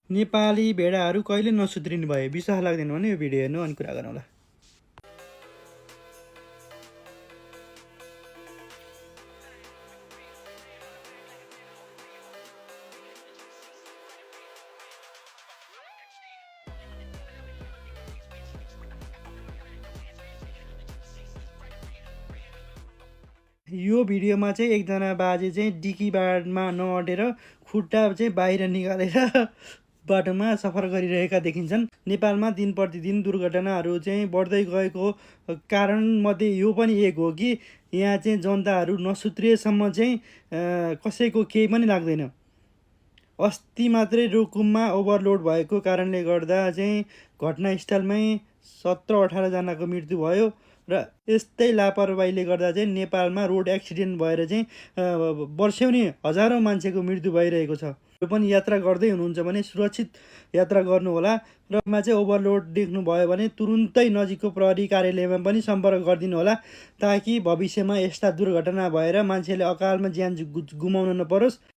नेपाली भेडाहरू कहिले नसुध्रिने भए विश्वास लाग्दैन भने यो भिडियो हेर्नु अनि कुरा गरौँला। यो भिडियोमा चाहिँ एकजना बाजे चाहिँ डिकीबारमा नअटेर खुट्टा चाहिँ बाहिर निकालेर बाटोमा सफर गरिरहेका देखिन्छन्। नेपालमा दिन प्रतिदिन दुर्घटनाहरू चाहिँ बढ्दै गएको कारण मध्ये यो पनि एक हो कि यहाँ चाहिँ जनताहरू नसुत्रिएसम्म चाहिँ कसैको केही पनि लाग्दैन। अस्ति मात्रै रुकुममा ओभरलोड भएको कारणले गर्दा चाहिँ घटनास्थलमै 17-18 जनाको मृत्यु भयो र यस्तै लापरवाहीले गर्दा चाहिँ नेपालमा रोड एक्सिडेन्ट भएर चाहिँ वर्षौनी हजारौँ मान्छेको मृत्यु भइरहेको छ। यो पनि यात्रा गर्दै हुनुहुन्छ भने सुरक्षित यात्रा गर्नुहोला र चाहिँ ओभरलोड देख्नुभयो भने तुरुन्तै नजिकको प्रहरी कार्यालयमा पनि सम्पर्क गरिदिनु होला, ताकि भविष्यमा यस्ता दुर्घटना भएर मान्छेले अकालमा ज्यान गुमाउन नपरोस्।